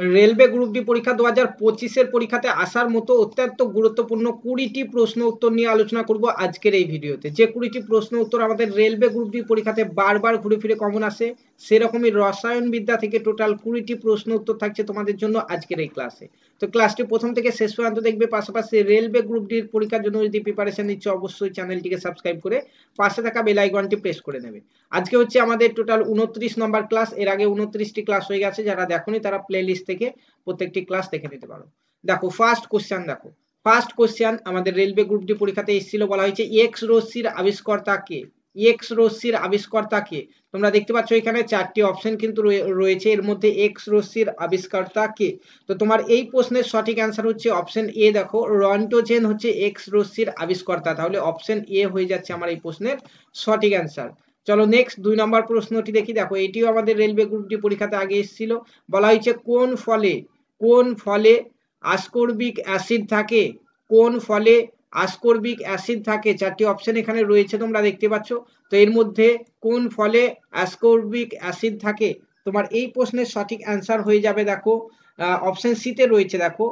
Railway group D পরীক্ষা 2025-এর পরীক্ষাতে আসার মতো অত্যন্ত গুরুত্বপূর্ণ 20টি প্রশ্ন উত্তর নিয়ে আলোচনা করব আজকের এই ভিডিওতে। যে 20টি প্রশ্ন উত্তর আমাদের রেলওয়ে গ্রুপ ডি পরীক্ষাতে বারবার ঘুরে ফিরে কমন আসে, সেরকমই রসায়ন বিদ্যা থেকে টোটাল 20টি প্রশ্ন উত্তর থাকছে তোমাদের জন্য আজকের এই ক্লাসে। তো ক্লাসটি প্রথম থেকে শেষ পর্যন্ত দেখবে, পাশাপাশি রেলওয়ে গ্রুপ ডির পরীক্ষার জন্য যদি প্রিপারেশন নিচ্ছ অবশ্যই চ্যানেলটিকে সাবস্ক্রাইব করে পাশে থাকা বেল আইকনটি প্রেস করে নেবে। আজকে হচ্ছে আমাদের টোটাল 29 নম্বর ক্লাস। এর আগে 29টি ক্লাস হয়ে গেছে, যারা দেখোনি তারা প্লে লিস্ট থেকে প্রত্যেকটি ক্লাস দেখে নিতে পারো। দেখো ফার্স্ট কোশ্চেন, দেখো ফার্স্ট কোশ্চেন আমাদের রেলওয়ে গ্রুপ ডি পরীক্ষাতে এসেছিল, বলা হয়েছে এক্স রশ্মির আবিষ্কর্তা কে? এক্স রশ্মির আবিষ্কর্তা কে? তোমরা দেখতে পাচ্ছ এখানে চারটি অপশন কিন্তু রয়েছে, এর মধ্যে এক্স রশ্মির আবিষ্কর্তা কে? তো তোমার এই প্রশ্নের সঠিক অ্যান্সার হচ্ছে অপশন এ। দেখো রন্টোজেন হচ্ছে এক্স রশ্মির আবিষ্কর্তা, তাহলে অপশন এ হয়ে যাচ্ছে আমার এই প্রশ্নের সঠিক অ্যান্সার। চলো নেক্সট 2 নম্বর প্রশ্নটি দেখি। দেখো এটিও আমাদের রেলওয়ে গ্রুপ ডি পরীক্ষাতে আগে এসেছিল, বলা হয়েছে কোন ফলে আসকর্বিক অ্যাসিড থাকে? কোন ফলে আসকর্বিক অ্যাসিড থাকে? চারটি অপশন এখানে রয়েছে তোমরা দেখতে পাচ্ছ। তো এর মধ্যে কোন ফলে আসকর্বিক অ্যাসিড থাকে? তোমার এই প্রশ্নের সঠিক অ্যান্সার হয়ে যাবে দেখো অপশন সি তে রয়েছে। দেখো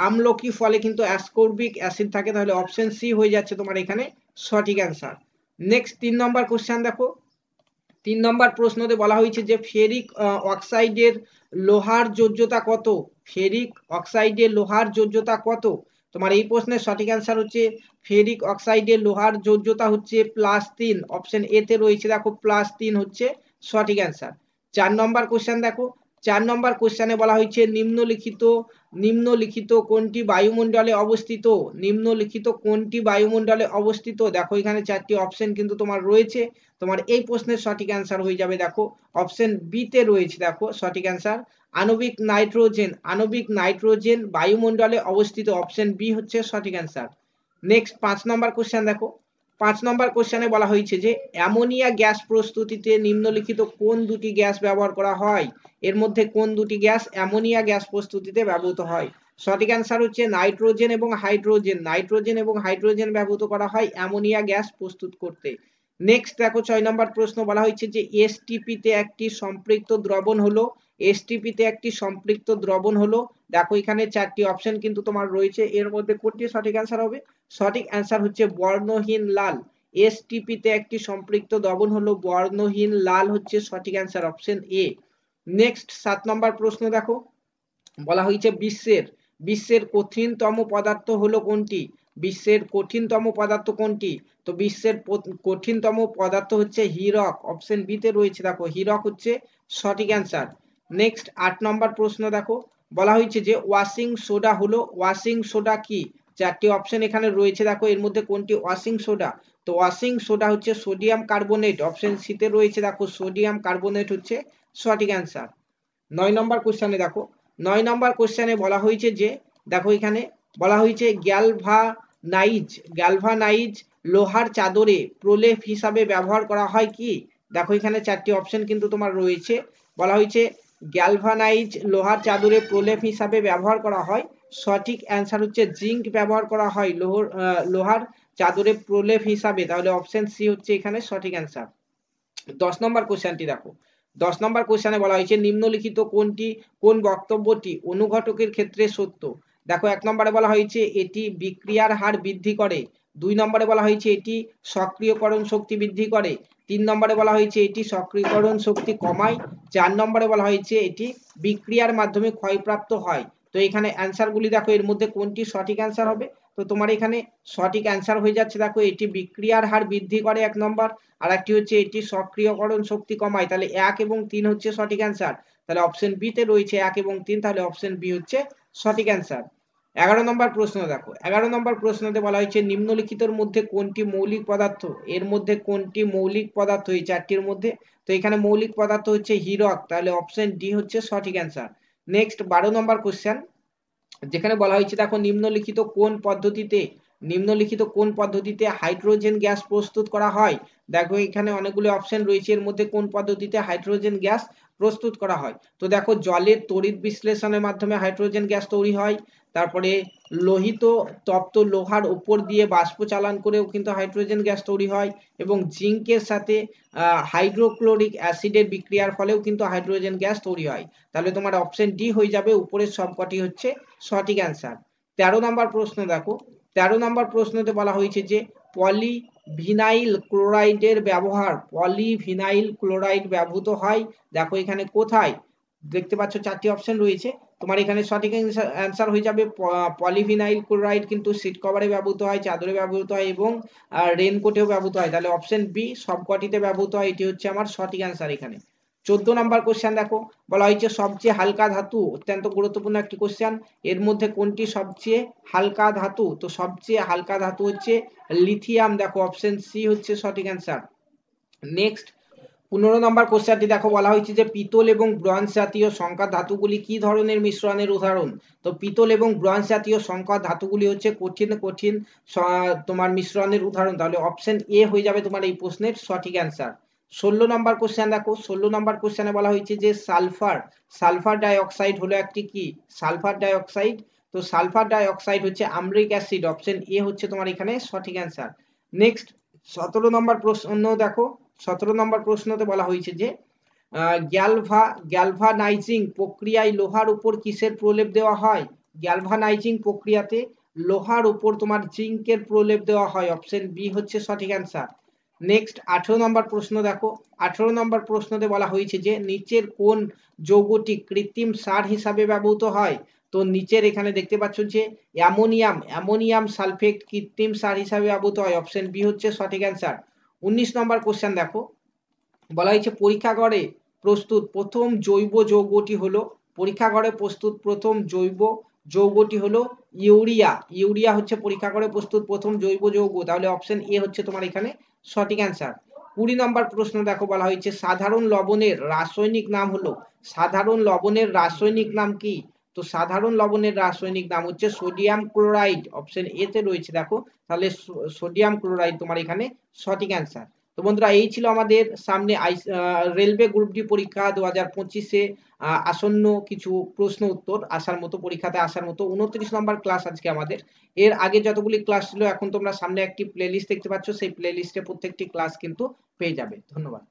আমলকি ফলে কিন্তু অ্যাসকর্বিক অ্যাসিড থাকে, তাহলে অপশন সি হয়ে যাচ্ছে তোমার এখানে সঠিক অ্যান্সার। নেক্সট 3 নম্বর কোশ্চেন দেখো। 3 নম্বর প্রশ্নতে বলা হয়েছে যে ফেরিক অক্সাইডের লোহার যোজ্যতা কত? ফেরিক অক্সাইডের লোহার যোজ্যতা কত? তোমার এই প্রশ্নের সঠিক অ্যান্সার হচ্ছে ফেরিক অক্সাইডের লোহার যোজ্যতা হচ্ছে +3, অপশন এ তে রয়েছে দেখো +3 হচ্ছে সঠিক অ্যান্সার। 4 নম্বর কোশ্চেন দেখো। 4 নম্বর কোশ্চেনে বলা হয়েছে নিম্নলিখিত কোনটি বায়ুমণ্ডলে অবস্থিত? নিম্নলিখিত কোনটি বায়ুমণ্ডলে অবস্থিত? দেখো এখানে চারটি অপশন কিন্তু তোমার রয়েছে, তোমার এই প্রশ্নের সঠিক অ্যান্সার হয়ে যাবে দেখো অপশন বি তে রয়েছে দেখো সঠিক অ্যান্সার আণবিক নাইট্রোজেন বায়ুমণ্ডলে অবস্থিত, অপশন বি হচ্ছে সঠিক অ্যান্সার। নেক্সট 5 নম্বর কোশ্চেন দেখো। 5 নম্বর কোশ্চেনে বলা হয়েছে যে অ্যামোনিয়া গ্যাস প্রস্তুতিতে নিম্নলিখিত কোন দুটি গ্যাস ব্যবহার করা হয়? এর মধ্যে কোন দুটি গ্যাস অ্যামোনিয়া গ্যাস প্রস্তুতিতে ব্যবহৃত হয়? সঠিক অ্যান্সার হচ্ছে নাইট্রোজেন এবং হাইড্রোজেন ব্যবহৃত করা হয় অ্যামোনিয়া গ্যাস প্রস্তুত করতে। নেক্সট দেখো 6 নম্বর প্রশ্ন, বলা হয়েছে যে এসটিপি তে একটি সম্পৃক্ত দ্রবণ হলো। দেখো এখানে চারটি অপশন কিন্তু তোমার রয়েছে, এর মধ্যে কোনটি সঠিক অ্যান্সার হবে? সঠিক অ্যান্সার হচ্ছে বর্ণহীন লাল। এসটিপি তে একটি সম্পৃক্ত দ্রবণ হলো বর্ণহীন লাল হচ্ছে সঠিক অ্যান্সার, অপশন এ। নেক্সট 7 নম্বর প্রশ্ন দেখো। বলা হয়েছে বিশ্বের কঠিনতম পদার্থ হলো কোনটি? বিশ্বের কঠিনতম পদার্থ কোনটি? তো বিশ্বের কঠিনতম পদার্থ হচ্ছে হীরক, অপশন বি তে রয়েছে দেখো হীরক হচ্ছে সঠিক অ্যান্সার। নেক্সট 8 নম্বর প্রশ্ন দেখো। বলা হয়েছে যে ওয়াশিং সোডা কি? চারটি অপশন এখানে রয়েছে, দেখো এর মধ্যে কোনটি ওয়াশিং সোডা? তো ওয়াশিং সোডা হচ্ছে সোডিয়াম কার্বনেট, অপশন সি তে রয়েছে দেখো সোডিয়াম কার্বনেট হচ্ছে সঠিক অ্যান্সার। 9 নম্বর কোশ্চেনে দেখো। 9 নম্বর কোশ্চেনে বলা হয়েছে যে দেখো এখানে বলা হয়েছে গ্যালভানাইজ লোহার চাদরে প্রলেপ হিসাবে ব্যবহার করা হয় কি? দেখো এখানে চারটি অপশন কিন্তু তোমার রয়েছে, বলা হয়েছে গ্যালভানাইজ লোহার চাদরে প্রলেপ হিসাবে ব্যবহার করা হয়, সঠিক অ্যান্সার হচ্ছে জিঙ্ক ব্যবহার করা হয় লোহার চাদরে প্রলেপ হিসাবে, তাহলে অপশন সি হচ্ছে এখানে সঠিক অ্যান্সার। 10 নম্বর কোশ্চেনটি দেখো। 10 নম্বর কোশ্চেনে বলা হয়েছে নিম্নলিখিত কোন বক্তব্যটি অনুঘটকের ক্ষেত্রে সত্য? দেখো 1 নম্বরে বলা হয়েছে এটি বিক্রিয়ার হার বৃদ্ধি করে, 2 নম্বরে বলা হয়েছে এটি সক্রিয়করণ শক্তি বৃদ্ধি করে, 3 নম্বরে বলা হয়েছে এটি সক্রিয়করণ শক্তি কমায়, 4 নম্বরে বলা হয়েছে এটি বিক্রিয়ার মাধ্যমে ক্ষয়প্রাপ্ত হয়। তো এখানে অ্যান্সারগুলি দেখো এর মধ্যে কোনটি সঠিক অ্যান্সার হবে? তো তোমার এখানে সঠিক অ্যান্সার হয়ে যাচ্ছে দেখো এটি বিক্রিয়ার হার বৃদ্ধি করে 1 নম্বর, আর একটি হচ্ছে এটি সক্রিয়করণ শক্তি কমায়, তাহলে 1 এবং 3 হচ্ছে সঠিক অ্যান্সার, তাহলে অপশন বি তে রয়েছে 1 এবং 3, তাহলে অপশন বি হচ্ছে সঠিক অ্যান্সার। 11 নম্বর প্রশ্ন দেখো। 11 নম্বর প্রশ্নতে বলা হয়েছে নিম্নলিখিতর মধ্যে কোনটি মৌলিক পদার্থ? এর মধ্যে কোনটি মৌলিক পদার্থ এই চারটির মধ্যে? তো এখানে মৌলিক পদার্থ হচ্ছে হীরক, তাহলে অপশন ডি হচ্ছে সঠিক অ্যান্সার। নেক্সট 12 নম্বর কোশ্চেন, যেখানে বলা হয়েছে দেখো নিম্নলিখিত কোন পদ্ধতিতে হাইড্রোজেন গ্যাস প্রস্তুত করা হয়? দেখো এখানে অনেকগুলো অপশন রয়েছে, এর মধ্যে কোন পদ্ধতিতে হাইড্রোজেন গ্যাস প্রস্তুত করা হয়? তো দেখো জলের তড়িৎ বিশ্লেষণের মাধ্যমে হাইড্রোজেন গ্যাস তৈরি হয়, তারপরে লোহিত তপ্ত লোহার উপর দিয়ে বাষ্প চালন করেও কিন্তু হাইড্রোজেন গ্যাস তৈরি হয়, এবং জিঙ্কের সাথে হাইড্রোক্লোরিক অ্যাসিডের বিক্রিয়ার ফলেও কিন্তু হাইড্রোজেন গ্যাস তৈরি হয়। তাহলে তোমার অপশন ডি হয়ে যাবে, উপরের সবকটি হচ্ছে সঠিক অ্যান্সার। 13 নম্বর প্রশ্ন দেখো, 13 নম্বর প্রশ্নতে বলা হয়েছে যে পলিভিনাইল ক্লোরাইডের ব্যবহার, পলিভিনাইল ক্লোরাইড ব্যবহৃত হয়, দেখো এখানে কোথায়, দেখতে পাচ্ছ চারটি অপশন রয়েছে, তোমার এখানে সঠিক অ্যান্সার হয়ে যাবে পলিভিনাইল ক্লোরাইড কিন্তু সিট কভারে ব্যবহৃত হয়, চাদরে ব্যবহৃত হয় এবং রেনকোটেও ব্যবহৃত হয়। তাহলে অপশন বি সবকটিতে ব্যবহৃত হয়, এটি হচ্ছে আমার সঠিক অ্যান্সার এখানে। 14 নম্বর কোশ্চেন দেখো, বলা হয়েছে সবচেয়ে হালকা ধাতু, অত্যন্ত গুরুত্বপূর্ণ একটি কোশ্চেন, এর মধ্যে কোনটি সবচেয়ে হালকা ধাতু? তো সবচেয়ে হালকা ধাতু হচ্ছে লিথিয়াম, দেখো অপশন সি হচ্ছে সঠিক অ্যান্সার। নেক্সট 15 নম্বর কোশ্চেনটি দেখো, বলা হয়েছে যে পিতল এবং ব্রোঞ্জ জাতীয় সংকর ধাতুগুলি কি ধরনের মিশ্রণের উদাহরণ? তো পিতল এবং ব্রোঞ্জ জাতীয় সংকর ধাতুগুলি হচ্ছে কঠিন কঠিন তোমার মিশ্রণের উদাহরণ। তাহলে অপশন এ হয়ে যাবে তোমার এই প্রশ্নের সঠিক অ্যান্সার। 16 নম্বর কোশ্চেন দেখো, 16 নম্বর কোশ্চেনে বলা হয়েছে যে সালফার, সালফার ডাইঅক্সাইড হলো একটি কি? সালফার ডাইঅক্সাইড, তো সালফার ডাইঅক্সাইড হচ্ছে আম্লিক অ্যাসিড, অপশন এ হচ্ছে তোমার এখানে সঠিক অ্যান্সার। নেক্সট 17 নম্বর প্রশ্ন দেখো, 17 নম্বর প্রশ্নতে বলা হয়েছে যে গ্যালভানাইজিং প্রক্রিয়ায় লোহার উপর কিসের প্রলেপ দেওয়া হয়? গ্যালভানাইজিং প্রক্রিয়াতে লোহার উপর তোমার জিঙ্কের প্রলেপ দেওয়া হয়, অপশন বি হচ্ছে সঠিক অ্যান্সার। নেক্সট 18 নম্বর প্রশ্ন দেখো, 18 নম্বর প্রশ্নতে বলা হয়েছে যে নিচের কোন যৌগটি কৃত্রিম সার হিসাবে ব্যবহৃত হয়? তো নিচের এখানে দেখতে পাচ্ছ যে অ্যামোনিয়াম, অ্যামোনিয়াম সালফেট কৃত্রিম সার হিসাবে ব্যবহৃত হয়, অপশন বি হচ্ছে সঠিক অ্যান্সার। 19 নম্বর কোশ্চেন দেখো, বলা হয়েছে পরীক্ষাগারে প্রস্তুত প্রথম জৈব যৌগটি হলো, পরীক্ষাগারে প্রস্তুত প্রথম জৈব যৌগটি হলো ইউরিয়া, ইউরিয়া হচ্ছে পরীক্ষাগারে প্রস্তুত প্রথম জৈব যৌগ, তাহলে অপশন এ হচ্ছে তোমার এখানে সঠিক অ্যান্সার। 20 নম্বর প্রশ্ন দেখো, বলা হয়েছে সাধারণ লবণের রাসায়নিক নাম হলো, সাধারণ লবণের রাসায়নিক নাম কি? তো সাধারণ লবণের রাসায়নিক নাম হচ্ছে সোডিয়াম ক্লোরাইড, অপশন এ তে রয়েছে দেখো, তাহলে সোডিয়াম ক্লোরাইড তোমার এখানে সঠিক অ্যান্সার। তো বন্ধুরা এই ছিল আমাদের সামনে রেলওয়ে গ্রুপ ডি পরীক্ষা 2025-এ আসন্ন কিছু প্রশ্ন উত্তর আসার মতো, পরীক্ষাতে আসার মতো 29 নম্বর ক্লাস আজকে আমাদের। এর আগে যতগুলি ক্লাস ছিল এখন তোমরা সামনে একটি প্লেলিস্ট দেখতে পাচ্ছ, সেই প্লেলিস্টে প্রত্যেকটি ক্লাস কিন্তু পেয়ে যাবে। ধন্যবাদ।